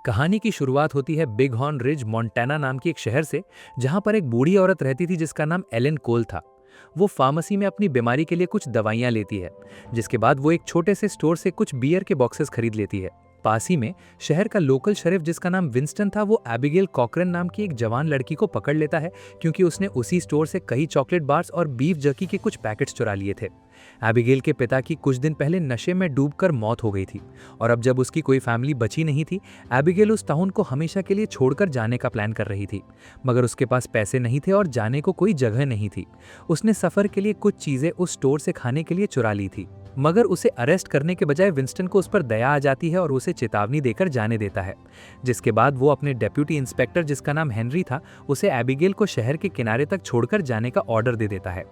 कहानी की शुरुआत होती है बिग हॉर्न रिज मोंटाना नाम की एक शहर से, जहां पर एक बूढ़ी औरत रहती थी जिसका नाम एलन कोल था। वो फार्मेसी में अपनी बीमारी के लिए कुछ दवाइयां लेती है। जिसके बाद वो एक छोटे से स्टोर से कुछ बियर के बॉक्सेस खरीद लेती है। पास ही में शहर का लोकल शरीफ जिसका नाम विंस्टन था, वो एबिगेल कॉकरन नाम की एक जवान लड़की को पकड़ लेता है, क्योंकि उसने उसी स्टोर से कई चॉकलेट बार्स और बीफ जर्की के कुछ पैकेट्स चुरा लिए थे। एबिगेल के पिता की कुछ दिन पहले नशे में डूबकर मौत हो गई थी, और अब जब उसकी कोई फैमिली बची नहीं थी, एबिगेल उस टाउन को हमेशा के लिए छोड़कर जाने का प्लान कर रही थी। मगर उसके पास पैसे नहीं थे और जाने को कोई जगह नहीं थी। उसने सफर के लिए कुछ चीजें उस स्टोर से खाने के लिए चुरा ली थी। मगर उसे अरेस्ट करने के बजाय विंस्टन को उस पर दया आ जाती है और उसे चेतावनी देकर जाने देता है। जिसके बाद वो अपने डेप्यूटी इंस्पेक्टर जिसका नाम हेनरी था, उसे एबिगेल को शहर के किनारे तक छोड़कर जाने का ऑर्डर दे देता है।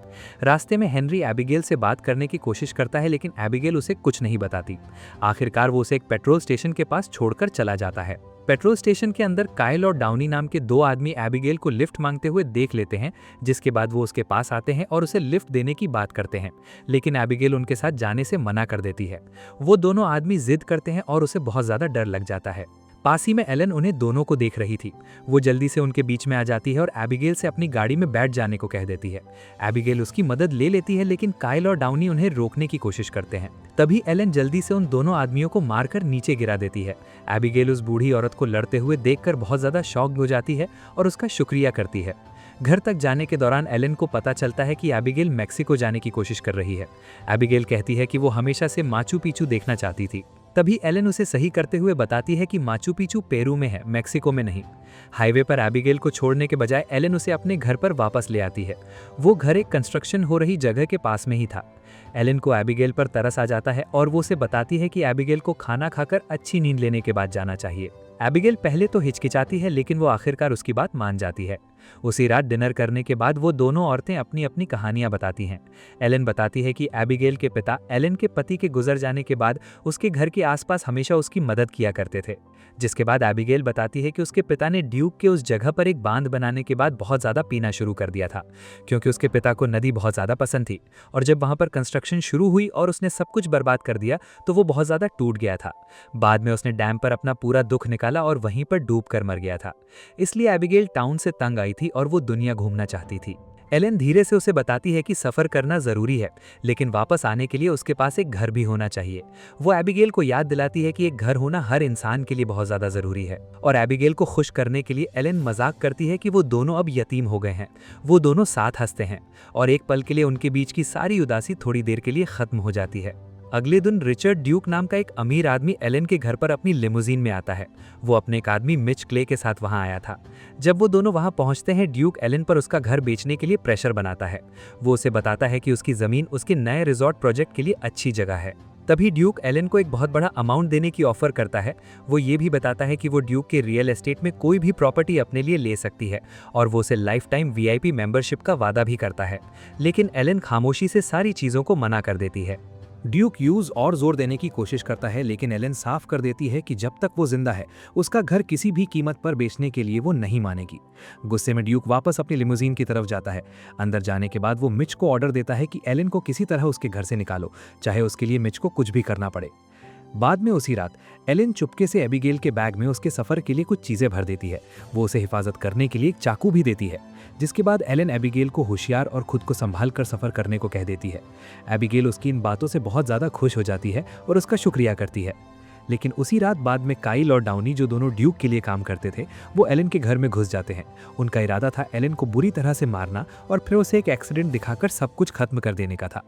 रास्ते में हेनरी एबिगेल से बात करने की कोशिश करता है, लेकिन एबिगेल उसे कुछ नहीं बताती। आखिरकार वो उसे एक पेट्रोल स्टेशन के पास छोड़कर चला जाता है। पेट्रोल स्टेशन के अंदर काइल और डाउनी नाम के दो आदमी एबिगेल को लिफ्ट मांगते हुए देख लेते हैं। जिसके बाद वो उसके पास आते हैं और उसे लिफ्ट देने की बात करते हैं, लेकिन एबिगेल उनके साथ जाने से मना कर देती है। वो दोनों आदमी जिद करते हैं और उसे बहुत ज्यादा डर लग जाता है। पास ही में एलन उन्हें दोनों को देख रही थी। वो जल्दी से उनके बीच में आ जाती है और एबिगेल से अपनी गाड़ी में बैठ जाने को कह देती है। एबिगेल उसकी मदद ले लेती है, लेकिन काइल और डाउनी उन्हें रोकने की कोशिश करते हैं। तभी एलन जल्दी से उन दोनों आदमियों को मारकर नीचे गिरा देती है। एबिगेल उस बूढ़ी औरत को लड़ते हुए देखकर बहुत ज्यादा शॉक्ड हो जाती है और उसका शुक्रिया करती है। घर तक जाने के दौरान एलन को पता चलता है कि एबिगेल मेक्सिको जाने की कोशिश कर रही है। एबिगेल कहती है कि वो हमेशा से माचू पिचू देखना चाहती थी। तभी एलन उसे सही करते हुए बताती है कि माचू पिचू पेरू में है, मेक्सिको में नहीं। हाईवे पर एबिगेल को छोड़ने के बजाय एलन उसे अपने घर पर वापस ले आती है। वो घर एक कंस्ट्रक्शन हो रही जगह के पास में ही था। एलन को एबिगेल पर तरस आ जाता है और वो उसे बताती है कि एबिगेल को खाना खाकर अच्छी नींद लेने के बाद जाना चाहिए। एबिगेल पहले तो हिचकिचाती है, लेकिन वो आखिरकार उसकी बात मान जाती है। उसी रात डिनर करने के बाद वो दोनों औरतें अपनी अपनी कहानियां बताती हैं। एलन बताती है कि एबिगेल के पिता एलन के पति के गुजर जाने के बाद उसके घर के आसपास हमेशा उसकी मदद किया करते थे। जिसके बाद एबिगेल बताती है कि उसके पिता ने ड्यूक के उस जगह पर एक बांध बनाने के बाद बहुत ज़्यादा पीना शुरू कर दिया था, क्योंकि उसके पिता को नदी बहुत ज़्यादा पसंद थी। और जब वहाँ पर कंस्ट्रक्शन शुरू हुई और उसने सब कुछ बर्बाद कर दिया, तो वो बहुत ज़्यादा टूट गया था। बाद में उसने डैम पर अपना पूरा दुख निकाला और वहीं पर डूब कर मर गया था। इसलिए एबिगेल टाउन से तंग आई थी और वो दुनिया घूमना चाहती थी। एलन धीरे से उसे बताती है कि सफर करना जरूरी है, लेकिन वापस आने के लिए उसके पास एक घर भी होना चाहिए। वो एबिगेल को याद दिलाती है कि एक घर होना हर इंसान के लिए बहुत ज्यादा जरूरी है। और एबिगेल को खुश करने के लिए एलन मजाक करती है कि वो दोनों अब यतीम हो गए हैं। वो दोनों साथ हंसते हैं और एक पल के लिए उनके बीच की सारी उदासी थोड़ी देर के लिए खत्म हो जाती है। अगले दिन रिचर्ड ड्यूक नाम का एक अमीर आदमी एलन के घर पर अपनी लिमोजीन में आता है। वो अपने एक आदमी मिच क्ले के साथ वहां आया था। जब वो दोनों वहां पहुंचते हैं, ड्यूक एलन पर उसका घर बेचने के लिए प्रेशर बनाता है। वो उसे बताता है कि उसकी जमीन उसके नए रिजॉर्ट प्रोजेक्ट के लिए अच्छी जगह है। तभी ड्यूक एलन को एक बहुत बड़ा अमाउंट देने की ऑफर करता है। वो ये भी बताता है कि वो ड्यूक के रियल एस्टेट में कोई भी प्रॉपर्टी अपने लिए ले सकती है, और वो उसे लाइफ टाइम वीआईपी मेंबरशिप का वादा भी करता है। लेकिन एलन खामोशी से सारी चीजों को मना कर देती है। ड्यूक यूज और जोर देने की कोशिश करता है, लेकिन एलन साफ कर देती है कि जब तक वो जिंदा है उसका घर किसी भी कीमत पर बेचने के लिए वो नहीं मानेगी। गुस्से में ड्यूक वापस अपनी लिमोजीन की तरफ जाता है। अंदर जाने के बाद वो मिच को ऑर्डर देता है कि एलन को किसी तरह उसके घर से निकालो, चाहे उसके लिए मिच को कुछ भी करना पड़े। बाद में उसी रात एलन चुपके से एबिगेल के बैग में उसके सफर के लिए कुछ चीजें भर देती है। वो उसे हिफाजत करने के लिए एक चाकू भी देती है। जिसके बाद एलन एबिगेल को होशियार और खुद को संभाल कर सफर करने को कह देती है। एबिगेल उसकी इन बातों से बहुत ज्यादा खुश हो जाती है और उसका शुक्रिया करती है। लेकिन उसी रात बाद में काइल और डाउनी, जो दोनों ड्यूक के लिए काम करते थे, वो एलन के घर में घुस जाते हैं। उनका इरादा था एलन को बुरी तरह से मारना और फिर उसे एक एक्सीडेंट दिखाकर सब कुछ खत्म कर देने का था।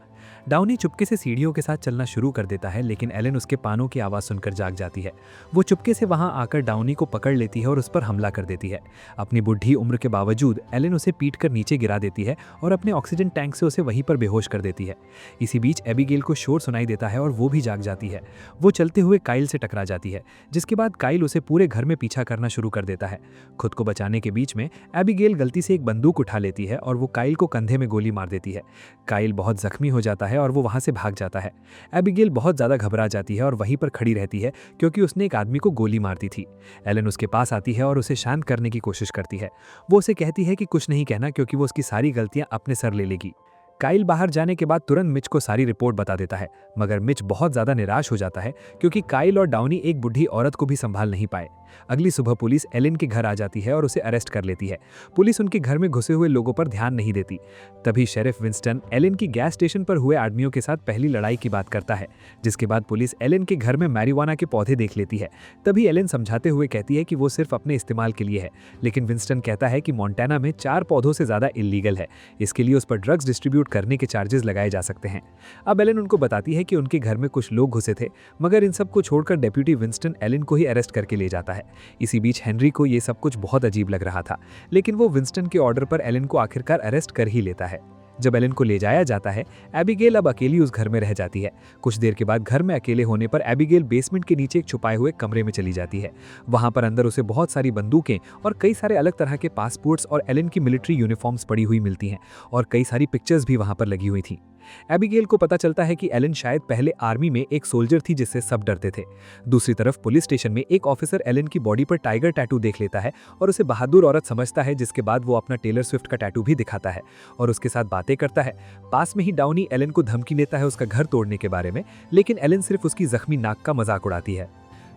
डाउनी चुपके से सीढ़ियों के साथ चलना शुरू कर देता है, लेकिन एलन उसके पानों की आवाज़ सुनकर जाग जाती है। वो चुपके से वहां आकर डाउनी को पकड़ लेती है और उस पर हमला कर देती है। अपनी बुढ़ी उम्र के बावजूद एलन उसे पीट कर नीचे गिरा देती है और अपने ऑक्सीजन टैंक से उसे वहीं पर बेहोश कर देती है। इसी बीच एबिगेल को शोर सुनाई देता है और वो भी जाग जाती है। वो चलते हुए काइल से टकरा जाती है, जिसके बाद काइल उसे पूरे घर में पीछा करना शुरू कर देता है। खुद को बचाने के बीच में एबिगेल गलती से एक बंदूक उठा लेती है और वो काइल को कंधे में गोली मार देती है। काइल बहुत जख्मी हो जाता है और वो वहां से भाग जाता है। एबिगेल बहुत ज्यादा घबरा जाती है और वहीं पर खड़ी रहती है, क्योंकि उसने एक आदमी को गोली मार दी थी। एलन उसके पास आती है और उसे शांत करने की कोशिश करती है। वो उसे कहती है कि कुछ नहीं कहना, क्योंकि वो उसकी सारी गलतियां अपने सर ले लेगी। काइल बाहर जाने के बाद तुरंत मिच को सारी रिपोर्ट बता देता है, मगर मिच बहुत ज्यादा निराश हो जाता है, क्योंकि काइल और डाउनी एक बुढ़ी औरत को भी संभाल नहीं पाए। अगली सुबह पुलिस एलन के घर आ जाती है और उसे अरेस्ट कर लेती है। पुलिस उनके घर में घुसे हुए लोगों पर ध्यान नहीं देती। तभी शेरिफ विंस्टन एलन की गैस स्टेशन पर हुए आदमियों के साथ पहली लड़ाई की बात करता है, जिसके बाद पुलिस एलन के घर में मैरिजुआना के पौधे देख लेती है। तभी एलन समझाते हुए कहती है कि वो सिर्फ अपने इस्तेमाल के लिए है, लेकिन विंस्टन कहता है कि मोंटाना में 4 पौधों से ज़्यादा इलीगल है, इसके लिए उस पर ड्रग्स डिस्ट्रीब्यूट करने के चार्जेस लगाए जा सकते हैं। अब एलन उनको बताती है कि उनके घर में कुछ लोग घुसे थे, मगर इन सब को छोड़कर डेप्यूटी विंस्टन एलन को ही अरेस्ट करके ले जाता है। इसी बीच हेनरी को ये सब कुछ बहुत अजीब लग रहा था, लेकिन वो विंस्टन के ऑर्डर पर एलन को आखिरकार अरेस्ट कर ही लेता है। जब एलन को ले जाया जाता है, एबिगेल अब अकेली उस घर में रह जाती है। कुछ देर के बाद घर में अकेले होने पर एबिगेल बेसमेंट के नीचे एक छुपाए हुए कमरे में चली जाती है। वहां पर अंदर उसे बहुत सारी बंदूकें और कई सारे अलग तरह के पासपोर्ट्स और एलन की मिलिट्री यूनिफॉर्म्स पड़ी हुई मिलती हैं और कई सारी पिक्चर्स भी वहां पर लगी हुई थी। एबिगेल को पता चलता है कि एलन शायद पहले आर्मी में एक सोल्जर थी जिससे सब डरते थे। दूसरी तरफ पुलिस स्टेशन में एक ऑफिसर एलन की बॉडी पर टाइगर टैटू देख लेता है और उसे बहादुर औरत समझता है, जिसके बाद वो अपना टेलर स्विफ्ट का टैटू भी दिखाता है और उसके साथ बातें करता है। पास में ही डाउनी एलन को धमकी देता है उसका घर तोड़ने के बारे में, लेकिन एलन सिर्फ उसकी जख्मी नाक का मजाक उड़ाती है।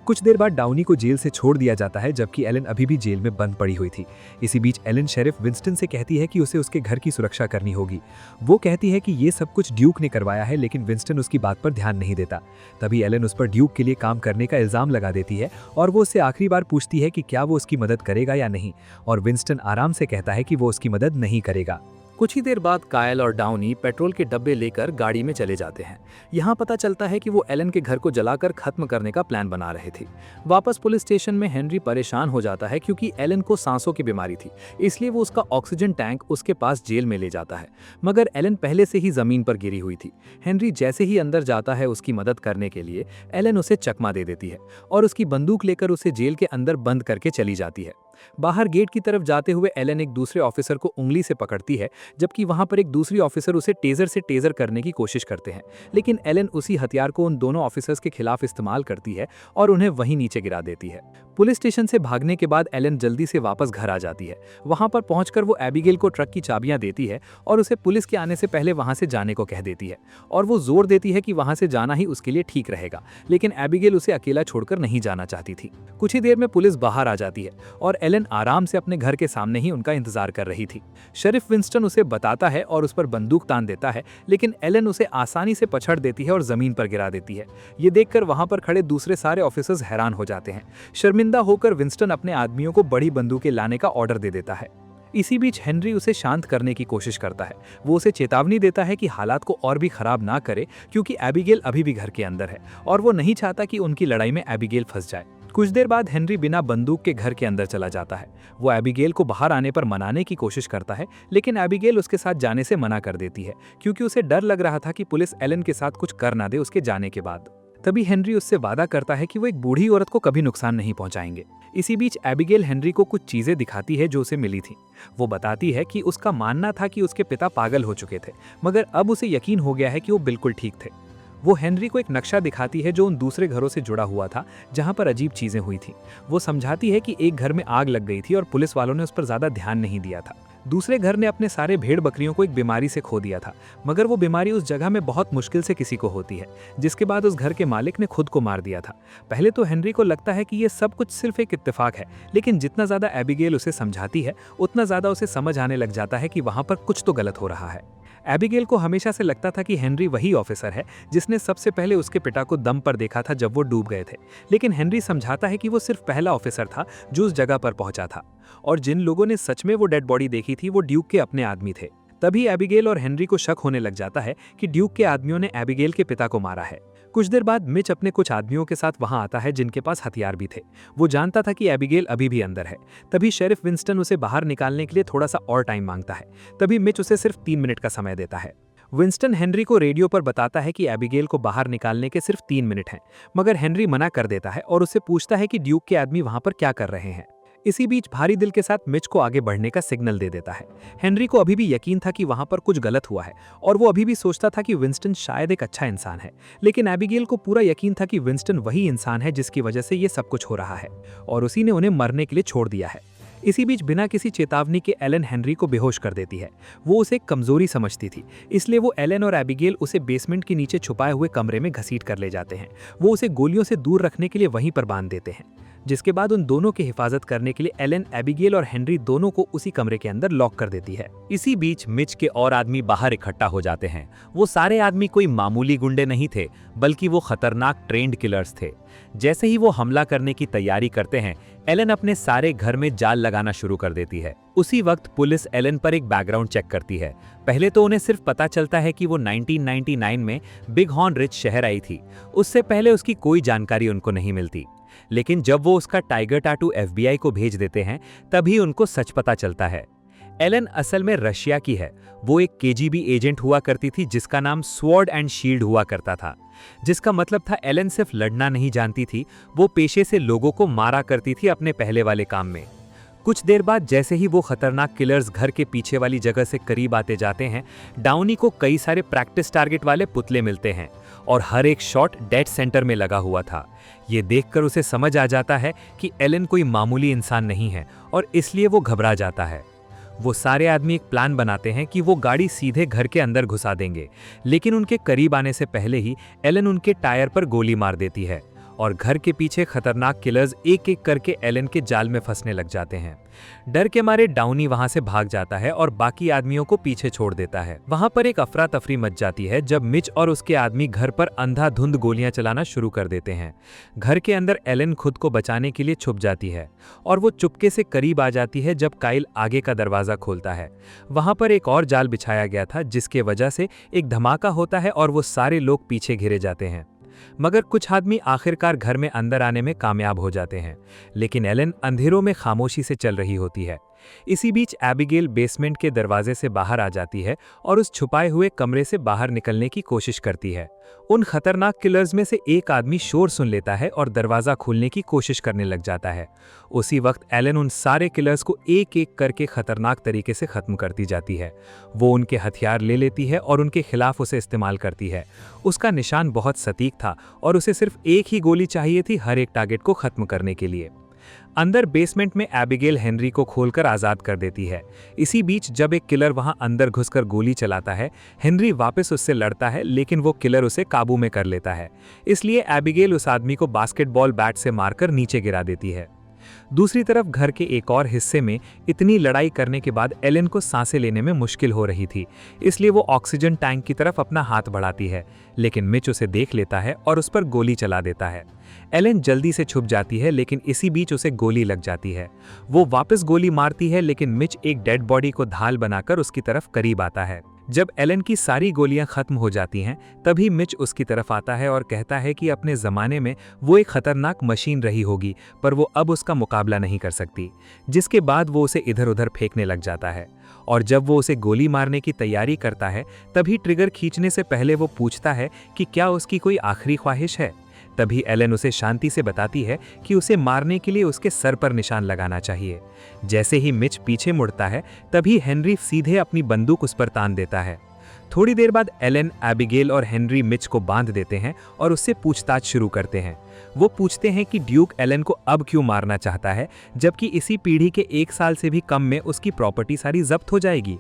कुछ देर बाद डाउनी को जेल से छोड़ दिया जाता है, जबकि एलन अभी भी जेल में बंद पड़ी हुई थी। इसी बीच एलन शेरिफ विंस्टन से कहती है कि उसे उसके घर की सुरक्षा करनी होगी। वो कहती है कि ये सब कुछ ड्यूक ने करवाया है, लेकिन विंस्टन उसकी बात पर ध्यान नहीं देता। तभी एलन उस पर ड्यूक के लिए काम करने का इल्जाम लगा देती है और वो उससे आखिरी बार पूछती है कि क्या वो उसकी मदद करेगा या नहीं, और विंस्टन आराम से कहता है कि वो उसकी मदद नहीं करेगा। कुछ ही देर बाद कायल और डाउनी पेट्रोल के डब्बे लेकर गाड़ी में चले जाते हैं। यहाँ पता चलता है कि वो एलन के घर को जलाकर खत्म करने का प्लान बना रहे थे। वापस पुलिस स्टेशन में हेनरी परेशान हो जाता है क्योंकि एलन को सांसों की बीमारी थी, इसलिए वो उसका ऑक्सीजन टैंक उसके पास जेल में ले जाता है, मगर एलन पहले से ही जमीन पर गिरी हुई थी। हेनरी जैसे ही अंदर जाता है उसकी मदद करने के लिए, एलन उसे चकमा दे देती है और उसकी बंदूक लेकर उसे जेल के अंदर बंद करके चली जाती है। बाहर गेट की तरफ जाते हुए एलन एक दूसरे ऑफिसर को उंगली से पकड़ती है, जबकि वहां पर एक दूसरी ऑफिसर उसे टेजर से टेजर करने की कोशिश करते हैं, लेकिन एलन उसी हथियार को उन दोनों ऑफिसर्स के खिलाफ इस्तेमाल करती है और उन्हें वहीं नीचे गिरा देती है। पुलिस स्टेशन से भागने के बाद एलन जल्दी से वापस घर आ जाती है। वहां पर पहुंचकर वो एबिगेल को ट्रक की चाबियां देती है और उसे पुलिस के आने से पहले वहां से जाने को कह देती है, और वो जोर देती है कि वहां से जाना ही उसके लिए ठीक रहेगा, लेकिन एबिगेल उसे अकेला छोड़कर नहीं जाना चाहती थी। कुछ ही देर में पुलिस बाहर आ जाती है और एलन आराम से अपने घर के सामने ही उनका इंतजार कर रही थी। शेरिफ विंस्टन उसे बताता है और उस पर बंदूक तान देता है, लेकिन एलन उसे आसानी से पछाड़ देती है और जमीन पर गिरा देती है। ये देखकर वहां पर खड़े दूसरे सारे ऑफिसर्स हैरान हो जाते हैं। शर्मिंदा होकर विंस्टन अपने आदमियों को बड़ी बंदूकें लाने का ऑर्डर दे देता है। इसी बीच हेनरी उसे शांत करने की कोशिश करता है। वो उसे चेतावनी देता है कि हालात को और भी खराब ना करे, क्योंकि एबिगेल अभी भी घर के अंदर है और वो नहीं चाहता कि उनकी लड़ाई में एबिगेल फंस जाए। कुछ देर बाद हेनरी बिना बंदूक के घर के अंदर चला जाता है। वो एबिगेल को बाहर आने पर मनाने की कोशिश करता है, लेकिन एबिगेल उसके साथ जाने से मना कर देती है, क्योंकि उसे डर लग रहा था कि पुलिस एलन के साथ कुछ कर ना दे उसके जाने के बाद। तभी हेनरी उससे वादा करता है कि वो एक बूढ़ी औरत को कभी नुकसान नहीं पहुंचाएंगे। इसी बीच एबिगेल हेनरी को कुछ चीजें दिखाती है जो उसे मिली थी। वो बताती है कि उसका मानना था कि उसके पिता पागल हो चुके थे, मगर अब उसे यकीन हो गया है कि वो बिल्कुल ठीक थे। वो हेनरी को एक नक्शा दिखाती है जो उन दूसरे घरों से जुड़ा हुआ था जहां पर अजीब चीजें हुई थी। वो समझाती है कि एक घर में आग लग गई थी और पुलिस वालों ने उस पर ज्यादा ध्यान नहीं दिया था। दूसरे घर ने अपने सारे भेड़ बकरियों को एक बीमारी से खो दिया था, मगर वो बीमारी उस जगह में बहुत मुश्किल से किसी को होती है, जिसके बाद उस घर के मालिक ने खुद को मार दिया था। पहले तो हेनरी को लगता है कि ये सब कुछ सिर्फ एक इत्तेफाक है, लेकिन जितना ज्यादा एबिगेल उसे समझाती है, उतना ज्यादा उसे समझ आने लग जाता है कि वहां पर कुछ तो गलत हो रहा है। एबिगेल को हमेशा से लगता था कि हेनरी वही ऑफिसर है जिसने सबसे पहले उसके पिता को दम पर देखा था जब वो डूब गए थे, लेकिन हेनरी समझाता है कि वो सिर्फ पहला ऑफिसर था जो उस जगह पर पहुंचा था, और जिन लोगों ने सच में वो डेड बॉडी देखी थी वो ड्यूक के अपने आदमी थे। तभी एबिगेल और हेनरी को शक होने लग जाता है कि ड्यूक के आदमियों ने एबिगेल के पिता को मारा है। कुछ देर बाद मिच अपने कुछ आदमियों के साथ वहां आता है जिनके पास हथियार भी थे। वो जानता था कि एबिगेल अभी भी अंदर है। तभी शेरिफ विंस्टन उसे बाहर निकालने के लिए थोड़ा सा और टाइम मांगता है। तभी मिच उसे सिर्फ 3 मिनट का समय देता है। विंस्टन हेनरी को रेडियो पर बताता है कि एबिगेल को बाहर निकालने के सिर्फ 3 मिनट हैं, मगर हेनरी मना कर देता है और उससे पूछता है कि ड्यूक के आदमी वहां पर क्या कर रहे हैं। इसी बीच भारी दिल के साथ मिच को आगे बढ़ने का सिग्नल दे देता है। हेनरी को अभी भी यकीन था कि वहां पर कुछ गलत हुआ है, और वो अभी भी सोचता था कि विंस्टन शायद एक अच्छा इंसान है, लेकिन एबिगेल को पूरा यकीन था कि विंस्टन वही इंसान है जिसकी वजह से ये सब कुछ हो रहा है, और उसी ने उन्हें मरने के लिए छोड़ दिया है। इसी बीच बिना किसी चेतावनी के एलन हेनरी को बेहोश कर देती है। वो उसे कमजोरी समझती थी, इसलिए वो एलन और एबिगेल उसे बेसमेंट के नीचे छुपाए हुए कमरे में घसीट कर ले जाते हैं। वो उसे गोलियों से दूर रखने के लिए वहीं पर बांध देते हैं। जिसके बाद उन दोनों की हिफाजत करने के लिए एलन एबिगेल और हेनरी दोनों को उसी कमरे के अंदर लॉक कर देती है। इसी बीच मिच के और आदमी बाहर इकट्ठा हो जाते हैं। वो सारे आदमी कोई मामूली गुंडे नहीं थे, बल्कि वो खतरनाक ट्रेंड किलर्स थे। जैसे ही वो हमला करने की तैयारी करते हैं, एलन अपने सारे घर में जाल लगाना शुरू कर देती है। उसी वक्त पुलिस एलन पर एक बैकग्राउंड चेक करती है। पहले तो उन्हें सिर्फ पता चलता है कि वो 1999 में बिग हॉर्न रिज शहर आई थी। उससे पहले उसकी कोई जानकारी उनको नहीं मिलती। लेकिन जब वो उसका टाइगर टाटू FBI को भेज देते हैं, तभी उनको सच पता चलता है। एलन असल में रशिया की है। वो एक KGB एजेंट हुआ करती थी जिसका नाम स्वॉर्ड एंड शील्ड हुआ करता था, जिसका मतलब था एलन सिर्फ लड़ना नहीं जानती थी, वो पेशे से लोगों को मारा करती थी अपने पहले वाले काम में। कुछ देर बाद जैसे ही वो खतरनाक किलर्स घर के पीछे वाली जगह से करीब आते जाते हैं, डाउनी को कई सारे प्रैक्टिस टारगेट वाले पुतले मिलते हैं और हर एक शॉट डेड सेंटर में लगा हुआ था। ये देखकर उसे समझ आ जाता है कि एलन कोई मामूली इंसान नहीं है और इसलिए वो घबरा जाता है। वो सारे आदमी एक प्लान बनाते हैं कि वो गाड़ी सीधे घर के अंदर घुसा देंगे, लेकिन उनके करीब आने से पहले ही एलन उनके टायर पर गोली मार देती है और घर के पीछे खतरनाक किलर्स एक एक करके एलन के जाल में फंसने लग जाते हैं। डर के मारे डाउनी वहां से भाग जाता है और बाकी आदमियों को पीछे छोड़ देता है। वहां पर एक अफरा तफरी मच जाती है जब मिच और उसके आदमी घर पर अंधाधुंध गोलियां चलाना शुरू कर देते हैं। घर के अंदर एलन खुद को बचाने के लिए छुप जाती है और वो चुपके से करीब आ जाती है जब काइल आगे का दरवाजा खोलता है। वहां पर एक और जाल बिछाया गया था जिसके वजह से एक धमाका होता है और वो सारे लोग पीछे घिरे जाते हैं। मगर कुछ आदमी आखिरकार घर में अंदर आने में कामयाब हो जाते हैं, लेकिन एलन अंधेरों में खामोशी से चल रही होती है। इसी बीच एबिगेल बेसमेंट के दरवाजे से बाहर आ जाती है और उस छुपाए हुए कमरे से बाहर निकलने की कोशिश करती है। उन खतरनाक किलर्स में से एक आदमी शोर सुन लेता है और दरवाजा खोलने की कोशिश करने लग जाता है। उसी वक्त एलन उन सारे किलर्स को एक एक करके खतरनाक तरीके से खत्म करती जाती है। वो उनके हथियार ले लेती है और उनके खिलाफ उसे इस्तेमाल करती है। उसका निशान बहुत सटीक था और उसे सिर्फ एक ही गोली चाहिए थी हर एक टारगेट को खत्म करने के लिए। अंदर बेसमेंट में एबिगेल हेनरी को खोलकर आजाद कर देती है। इसी बीच जब एक किलर वहां अंदर घुसकर गोली चलाता है, हेनरी वापस उससे लड़ता है, लेकिन वो किलर उसे काबू में कर लेता है। इसलिए एबिगेल उस आदमी को बास्केटबॉल बैट से मारकर नीचे गिरा देती है। दूसरी तरफ घर के एक और हिस्से में इतनी लड़ाई करने के बाद एलन को सांसें लेने में मुश्किल हो रही थी, इसलिए वो ऑक्सीजन टैंक की तरफ अपना हाथ बढ़ाती है, लेकिन मिच उसे देख लेता है और उस पर गोली चला देता है। एलन जल्दी से छुप जाती है, लेकिन इसी बीच उसे गोली लग जाती है। वो वापस गोली मारती है, लेकिन मिच एक डेड बॉडी को ढाल बनाकर उसकी तरफ करीब आता है। जब एलन की सारी गोलियां खत्म हो जाती हैं, तभी मिच उसकी तरफ आता है और कहता है कि अपने ज़माने में वो एक खतरनाक मशीन रही होगी, पर वो अब उसका मुकाबला नहीं कर सकती। जिसके बाद वो उसे इधर उधर फेंकने लग जाता है और जब वो उसे गोली मारने की तैयारी करता है, तभी ट्रिगर खींचने से पहले वो पूछता है कि क्या उसकी कोई आखिरी ख्वाहिश है। तभी एलन उसे शांति से बताती है कि उसे मारने के लिए उसके सर पर निशान लगाना चाहिए। जैसे ही मिच पीछे मुड़ता है, तभी हेनरी सीधे अपनी बंदूक उस पर तान देता है। थोड़ी देर बाद एलन, एबिगेल और हेनरी मिच को बांध देते हैं और उससे पूछताछ शुरू करते हैं। वो पूछते हैं कि ड्यूक एलन को अब क्यों मारना चाहता है, जबकि इसी पीढ़ी के 1 साल से भी कम में उसकी प्रॉपर्टी सारी जब्त हो जाएगी।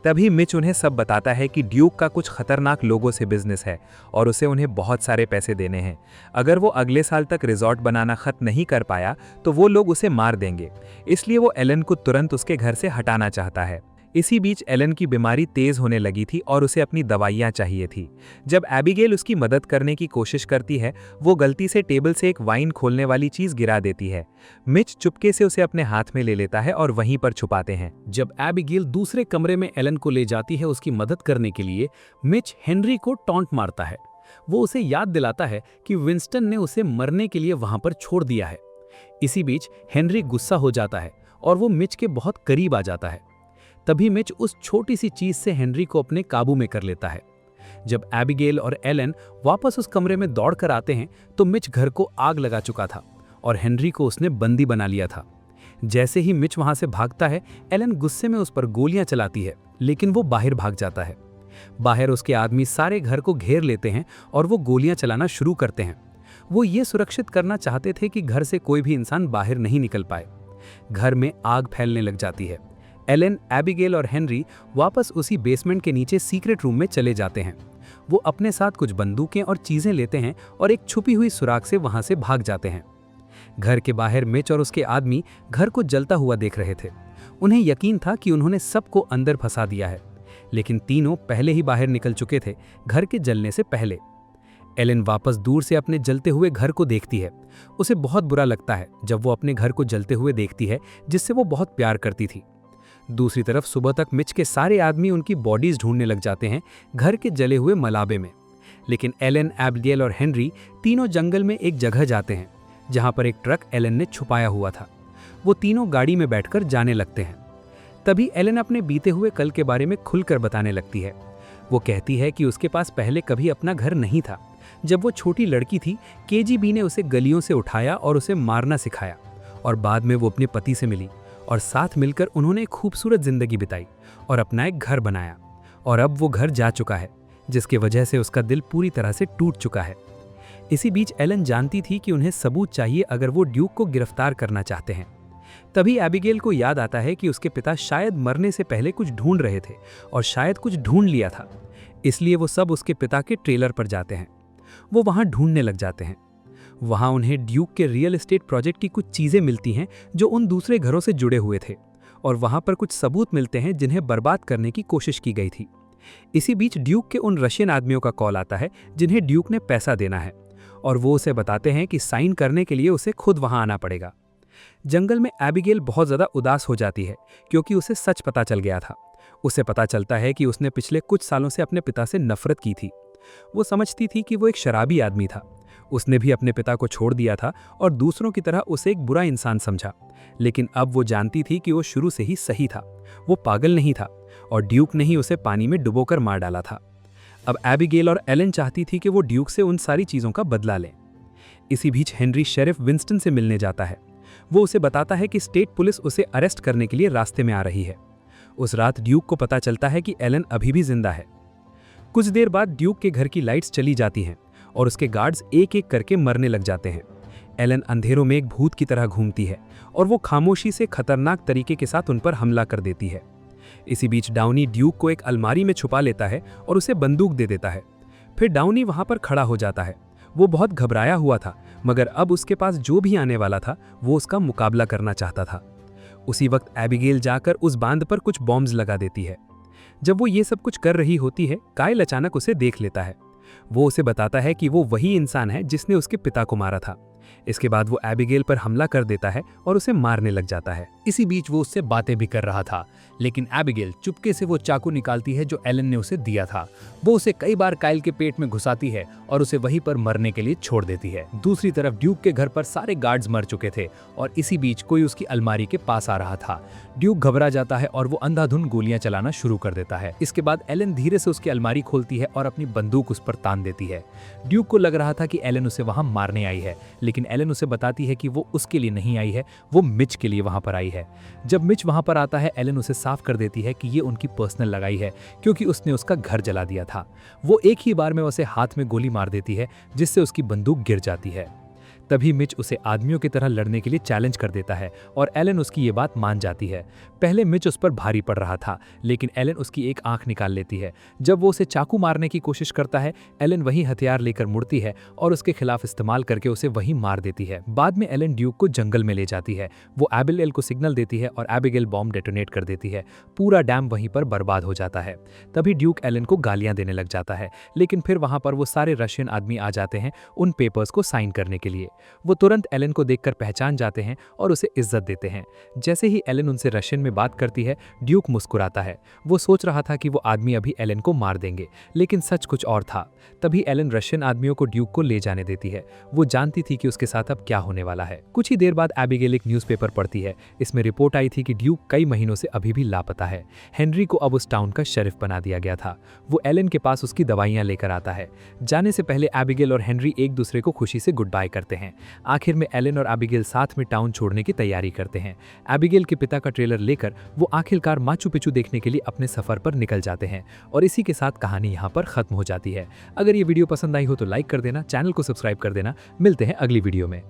तभी मिच उन्हें सब बताता है कि ड्यूक का कुछ खतरनाक लोगों से बिजनेस है और उसे उन्हें बहुत सारे पैसे देने हैं। अगर वो अगले साल तक रिजॉर्ट बनाना खत्म नहीं कर पाया तो वो लोग उसे मार देंगे, इसलिए वो एलन को तुरंत उसके घर से हटाना चाहता है। इसी बीच एलन की बीमारी तेज होने लगी थी और उसे अपनी दवाइयां चाहिए थी। जब एबिगेल उसकी मदद करने की कोशिश करती है, वो गलती से टेबल से एक वाइन खोलने वाली चीज गिरा देती है। मिच चुपके से उसे अपने हाथ में ले लेता है और वहीं पर छुपाते हैं। जब एबिगेल दूसरे कमरे में एलन को ले जाती है उसकी मदद करने के लिए, मिच हेनरी को टॉन्ट मारता है। वो उसे याद दिलाता है कि विंस्टन ने उसे मरने के लिए वहां पर छोड़ दिया है। इसी बीच हेनरी गुस्सा हो जाता है और वो मिच के बहुत करीब आ जाता है। तभी मिच उस छोटी सी चीज से हेनरी को अपने काबू में कर लेता है। जब एबिगेल और एलन वापस उस कमरे में दौड़कर आते हैं तो मिच घर को आग लगा चुका था और हेनरी को उसने बंदी बना लिया था। जैसे ही मिच वहां से भागता है, एलन गुस्से में उस पर गोलियां चलाती है, लेकिन वो बाहर भाग जाता है। बाहर उसके आदमी सारे घर को घेर लेते हैं और वो गोलियां चलाना शुरू करते हैं। वो ये सुरक्षित करना चाहते थे कि घर से कोई भी इंसान बाहर नहीं निकल पाए। घर में आग फैलने लग जाती है। एलन, एबिगेल और हेनरी वापस उसी बेसमेंट के नीचे सीक्रेट रूम में चले जाते हैं। वो अपने साथ कुछ बंदूकें और चीजें लेते हैं और एक छुपी हुई सुराख से वहां से भाग जाते हैं। घर के बाहर मिच और उसके आदमी घर को जलता हुआ देख रहे थे। उन्हें यकीन था कि उन्होंने सबको अंदर फंसा दिया है, लेकिन तीनों पहले ही बाहर निकल चुके थे, घर के जलने से पहले। एलेन वापस दूर से अपने जलते हुए घर को देखती है। उसे बहुत बुरा लगता है जब वो अपने घर को जलते हुए देखती है, जिससे वो बहुत प्यार करती थी। दूसरी तरफ सुबह तक मिच के सारे आदमी उनकी बॉडीज ढूंढने लग जाते हैं घर के जले हुए मलाबे में। लेकिन एलेन, एबिगेल और हेनरी तीनों जंगल में एक जगह जाते हैं जहां पर एक ट्रक एलेन ने छुपाया हुआ था। वो तीनों गाड़ी में बैठकर जाने लगते हैं। तभी एलेन अपने बीते हुए कल के बारे में खुलकर बताने लगती है। वो कहती है कि उसके पास पहले कभी अपना घर नहीं था। जब वो छोटी लड़की थी, केजीबी ने उसे गलियों से उठाया और उसे मारना सिखाया, और बाद में वो अपने पति से मिली और साथ मिलकर उन्होंने एक खूबसूरत जिंदगी बिताई और अपना एक घर बनाया। और अब वो घर जा चुका है, जिसकी वजह से उसका दिल पूरी तरह से टूट चुका है। इसी बीच एलेन जानती थी कि उन्हें सबूत चाहिए अगर वो ड्यूक को गिरफ्तार करना चाहते हैं। तभी एबिगेल को याद आता है कि उसके पिता शायद मरने से पहले कुछ ढूंढ रहे थे और शायद कुछ ढूंढ लिया था। इसलिए वो सब उसके पिता के ट्रेलर पर जाते हैं। वो वहां ढूंढने लग जाते हैं। वहां उन्हें ड्यूक के रियल एस्टेट प्रोजेक्ट की कुछ चीजें मिलती हैं जो उन दूसरे घरों से जुड़े हुए थे, और वहां पर कुछ सबूत मिलते हैं जिन्हें बर्बाद करने की कोशिश की गई थी। इसी बीच ड्यूक के उन रशियन आदमियों का कॉल आता है जिन्हें ड्यूक ने पैसा देना है, और वो उसे बताते हैं कि साइन करने के लिए उसे खुद वहां आना पड़ेगा। जंगल में एबिगेल बहुत ज्यादा उदास हो जाती है क्योंकि उसे सच पता चल गया था। उसे पता चलता है कि उसने पिछले कुछ सालों से अपने पिता से नफरत की थी। वो समझती थी कि वो एक शराबी आदमी था। उसने भी अपने पिता को छोड़ दिया था और दूसरों की तरह उसे एक बुरा इंसान समझा। लेकिन अब वो जानती थी कि वो शुरू से ही सही था। वो पागल नहीं था और ड्यूक ने ही उसे पानी में डुबोकर मार डाला था। अब एबिगेल और एलेन चाहती थी कि वो ड्यूक से उन सारी चीज़ों का बदला लें। इसी बीच हेनरी शेरिफ विंस्टन से मिलने जाता है। वो उसे बताता है कि स्टेट पुलिस उसे अरेस्ट करने के लिए रास्ते में आ रही है। उस रात ड्यूक को पता चलता है कि एलेन अभी भी जिंदा है। कुछ देर बाद ड्यूक के घर की लाइट्स चली जाती हैं और उसके गार्ड्स एक एक करके मरने लग जाते हैं। एलेन अंधेरों में एक भूत की तरह घूमती है और वो खामोशी से खतरनाक तरीके के साथ उन पर हमला कर देती है। इसी बीच डाउनी ड्यूक को एक अलमारी में छुपा लेता है और उसे बंदूक दे देता है। फिर डाउनी वहां पर खड़ा हो जाता है। वो बहुत घबराया हुआ था, मगर अब उसके पास जो भी आने वाला था वो उसका मुकाबला करना चाहता था। उसी वक्त एबिगेल जाकर उस बांध पर कुछ बॉम्ब्स लगा देती है। जब वो ये सब कुछ कर रही होती है, काइल अचानक उसे देख लेता है। वो उसे बताता है कि वो वही इंसान है जिसने उसके पिता को मारा था। इसके बाद वो एबिगेल पर हमला कर देता है और उसे मारने लग जाता है। इसी बीच वो उससे बातें भी कर रहा था, लेकिन एबिगेल चुपके से वो चाकू निकालती है जो एलन ने उसे दिया था। वो उसे कई बार काइल के पेट में घुसाती है और उसे वहीं पर मरने के लिए छोड़ देती है। दूसरी तरफ ड्यूक के घर पर सारे गार्ड्स मर चुके थे और इसी बीच कोई उसकी अलमारी के पास आ रहा था। ड्यूक घबरा जाता है और वो अंधाधुंध गोलियां चलाना शुरू कर देता है। इसके बाद एलन धीरे से उसकी अलमारी खोलती है और अपनी बंदूक उस पर तान देती है। ड्यूक को लग रहा था कि एलन उसे वहां मारने आई है, लेकिन एलन उसे बताती है कि वो उसके लिए नहीं आई है, वो मिच के लिए वहां पर आई है। जब मिच वहां पर आता है, एलन उसे साफ कर देती है कि ये उनकी पर्सनल लगाई है, क्योंकि उसने उसका घर जला दिया था। वो एक ही बार में उसे हाथ में गोली मार देती है, जिससे उसकी बंदूक गिर जाती है। तभी मिच उसे आदमियों की तरह लड़ने के लिए चैलेंज कर देता है और एलन उसकी ये बात मान जाती है। पहले मिच उस पर भारी पड़ रहा था, लेकिन एलन उसकी एक आंख निकाल लेती है। जब वो उसे चाकू मारने की कोशिश करता है, एलन वही हथियार लेकर मुड़ती है और उसके खिलाफ इस्तेमाल करके उसे वहीं मार देती है। बाद में एलन ड्यूक को जंगल में ले जाती है। वो एबिगेल को सिग्नल देती है और एबिगेल बॉम्ब डेटोनेट कर देती है। पूरा डैम वहीं पर बर्बाद हो जाता है। तभी ड्यूक एलन को गालियां देने लग जाता है, लेकिन फिर वहां पर वो सारे रशियन आदमी आ जाते हैं उन पेपर्स को साइन करने के लिए। वो तुरंत एलन को देखकर पहचान जाते हैं और उसे इज्जत देते हैं। जैसे ही एलन उनसे रशियन में बात करती है, ड्यूक मुस्कुराता है। वो सोच रहा था कि वो आदमी अभी एलन को मार देंगे, लेकिन सच कुछ और था। तभी एलन रशियन आदमियों को ड्यूक को ले जाने देती है। वो जानती थी कि उसके साथ अब क्या होने वाला है। कुछ ही देर बाद एबिगेल एक न्यूज़पेपर पढ़ती है। इसमें रिपोर्ट आई थी कि ड्यूक कई महीनों से अभी भी लापता है। हेनरी को अब उस टाउन का शेरिफ बना दिया गया था। वो एलन के पास उसकी दवाइयां लेकर आता है। जाने से पहले एबिगेल और हेनरी एक दूसरे को खुशी से गुड बाय करते हैं। आखिर में एलन और एबिगेल साथ में टाउन छोड़ने की तैयारी करते हैं। एबिगेल के पिता का ट्रेलर लेकर वो आखिरकार माचू पिचू देखने के लिए अपने सफर पर निकल जाते हैं और इसी के साथ कहानी यहाँ पर खत्म हो जाती है। अगर ये वीडियो पसंद आई हो तो लाइक कर देना, चैनल को सब्सक्राइब कर देना। मिलते हैं अगली वीडियो में।